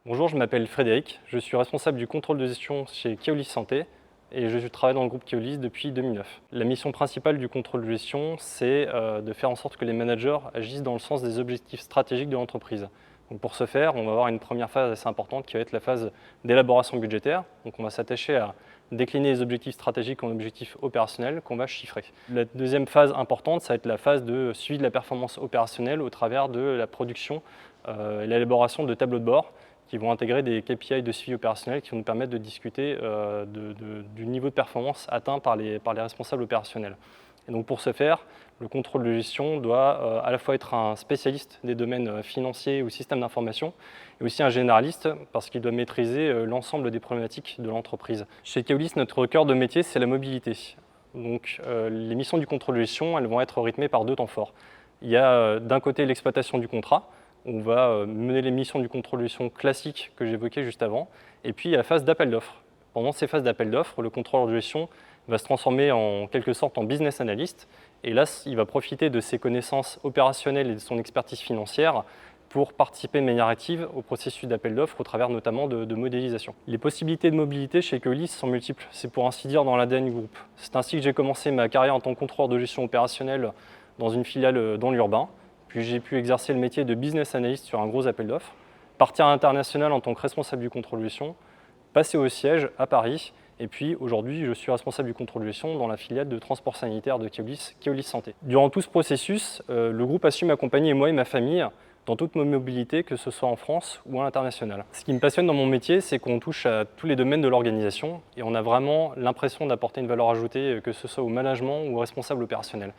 Bonjour, je m'appelle Frédéric, je suis responsable du contrôle de gestion chez Keolis Santé et je travaille dans le groupe Keolis depuis 2009. La mission principale du contrôle de gestion, c'est de faire en sorte que les managers agissent dans le sens des objectifs stratégiques de l'entreprise. Donc pour ce faire, on va avoir une première phase assez importante qui va être la phase d'élaboration budgétaire. Donc on va s'attacher à décliner les objectifs stratégiques en objectifs opérationnels qu'on va chiffrer. La deuxième phase importante, ça va être la phase de suivi de la performance opérationnelle au travers de la production et l'élaboration de tableaux de bord qui vont intégrer des KPI de suivi opérationnel qui vont nous permettre de discuter du niveau de performance atteint par les responsables opérationnels. Et donc pour ce faire, le contrôle de gestion doit à la fois être un spécialiste des domaines financiers ou systèmes d'information, et aussi un généraliste parce qu'il doit maîtriser l'ensemble des problématiques de l'entreprise. Chez Keolis, notre cœur de métier, c'est la mobilité. Donc les missions du contrôle de gestion, elles vont être rythmées par deux temps forts. Il y a d'un côté l'exploitation du contrat. On va mener les missions du contrôle de gestion classique que j'évoquais juste avant. Et puis, il y a la phase d'appel d'offres. Pendant ces phases d'appel d'offres, le contrôleur de gestion va se transformer en quelque sorte en business analyst. Et là, il va profiter de ses connaissances opérationnelles et de son expertise financière pour participer de manière active au processus d'appel d'offres au travers notamment de modélisation. Les possibilités de mobilité chez Keolis sont multiples. C'est pour ainsi dire dans l'ADN du groupe. C'est ainsi que j'ai commencé ma carrière en tant que contrôleur de gestion opérationnelle dans une filiale dans l'urbain. Puis j'ai pu exercer le métier de business analyst sur un gros appel d'offres, partir à l'international en tant que responsable du contrôle de gestion, passer au siège à Paris, et puis aujourd'hui je suis responsable du contrôle de gestion dans la filiale de transport sanitaire de Keolis, Keolis Santé. Durant tout ce processus, le groupe a su m'accompagner, moi et ma famille, dans toute ma mobilité, que ce soit en France ou à l'international. Ce qui me passionne dans mon métier, c'est qu'on touche à tous les domaines de l'organisation et on a vraiment l'impression d'apporter une valeur ajoutée, que ce soit au management ou au responsable opérationnel.